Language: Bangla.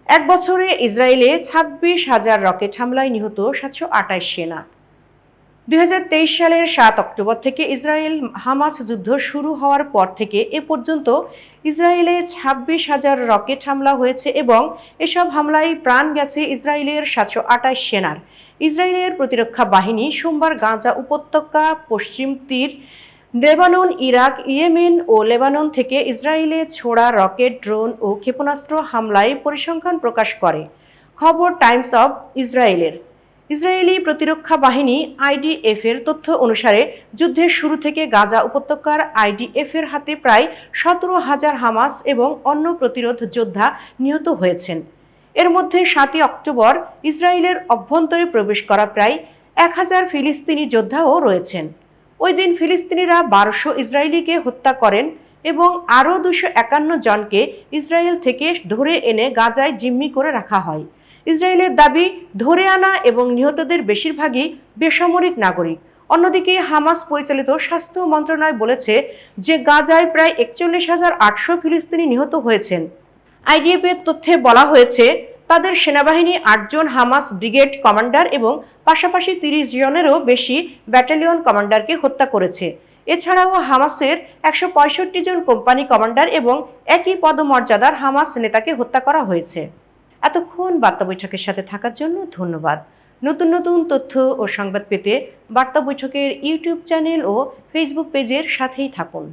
এক বছরে ইসরায়েলে ২৬,০০০ রকেট হামলায় নিহত ৭২৮ সেনা। ২০২৩ সালের ৭ অক্টোবর থেকে ইসরায়েল হামাস যুদ্ধ শুরু হওয়ার পর থেকে এ পর্যন্ত ইসরায়েলে ২৬,০০০ রকেট হামলা হয়েছে এবং এসব হামলায় প্রাণ গেছে ইসরায়েলের ৭২৮ সেনার। ইসরায়েলের প্রতিরক্ষা বাহিনী সোমবার গাজা উপত্যকা, পশ্চিম তীর, লেবানন, ইরাক, ইয়েমেন ও লেবানন থেকে ইসরায়েলে ছোড়া রকেট, ড্রোন ও ক্ষেপণাস্ত্র হামলায় পরিসংখ্যান প্রকাশ করে। খবর টাইমস অব ইসরায়েলের। ইসরায়েলি প্রতিরক্ষা বাহিনী আইডিএফের তথ্য অনুসারে যুদ্ধের শুরু থেকে গাজা উপত্যকার আইডিএফের হাতে প্রায় ১৭,০০০ হামাস এবং অন্য প্রতিরোধ যোদ্ধা নিহত হয়েছেন। এর মধ্যে ৭ই অক্টোবর ইসরায়েলের অভ্যন্তরে প্রবেশ করা প্রায় ১,০০০ ফিলিস্তিনি যোদ্ধাও রয়েছেন। ওই দিন ফিলিস্তিনিরা ১২০০ ইসরায়েলিকে হত্যা করেন এবং আরও ২৫১ জনকে ইসরায়েল থেকে ধরে এনে গাজায় জিম্মি করে রাখা হয়। ইসরায়েলের দাবি, ধরে আনা এবং নিহতদের বেশিরভাগই বেসামরিক নাগরিক। অন্যদিকে হামাস পরিচালিত স্বাস্থ্য মন্ত্রণালয় বলেছে যে গাজায় প্রায় ৪১,৮০০ ফিলিস্তিনি নিহত হয়েছেন। আইডিএফের তথ্যে বলা হয়েছে তাদের সেনাবাহিনী ৮ জন হামাস ব্রিগেড কমান্ডার এবং পাশাপাশি ৩০ জনেরও বেশি ব্যাটালিয়ন কমান্ডারকে হত্যা করেছে। এছাড়াও হামাসের ১৬৫ জন কোম্পানি কমান্ডার এবং একই পদমর্যাদার হামাস নেতাকে হত্যা করা হয়েছে। এতক্ষণ বার্তা বৈঠকের সাথে থাকার জন্য ধন্যবাদ। নতুন নতুন তথ্য ও সংবাদ পেতে বার্তা বৈঠকের ইউটিউব চ্যানেল ও ফেসবুক পেজের সাথেই থাকুন।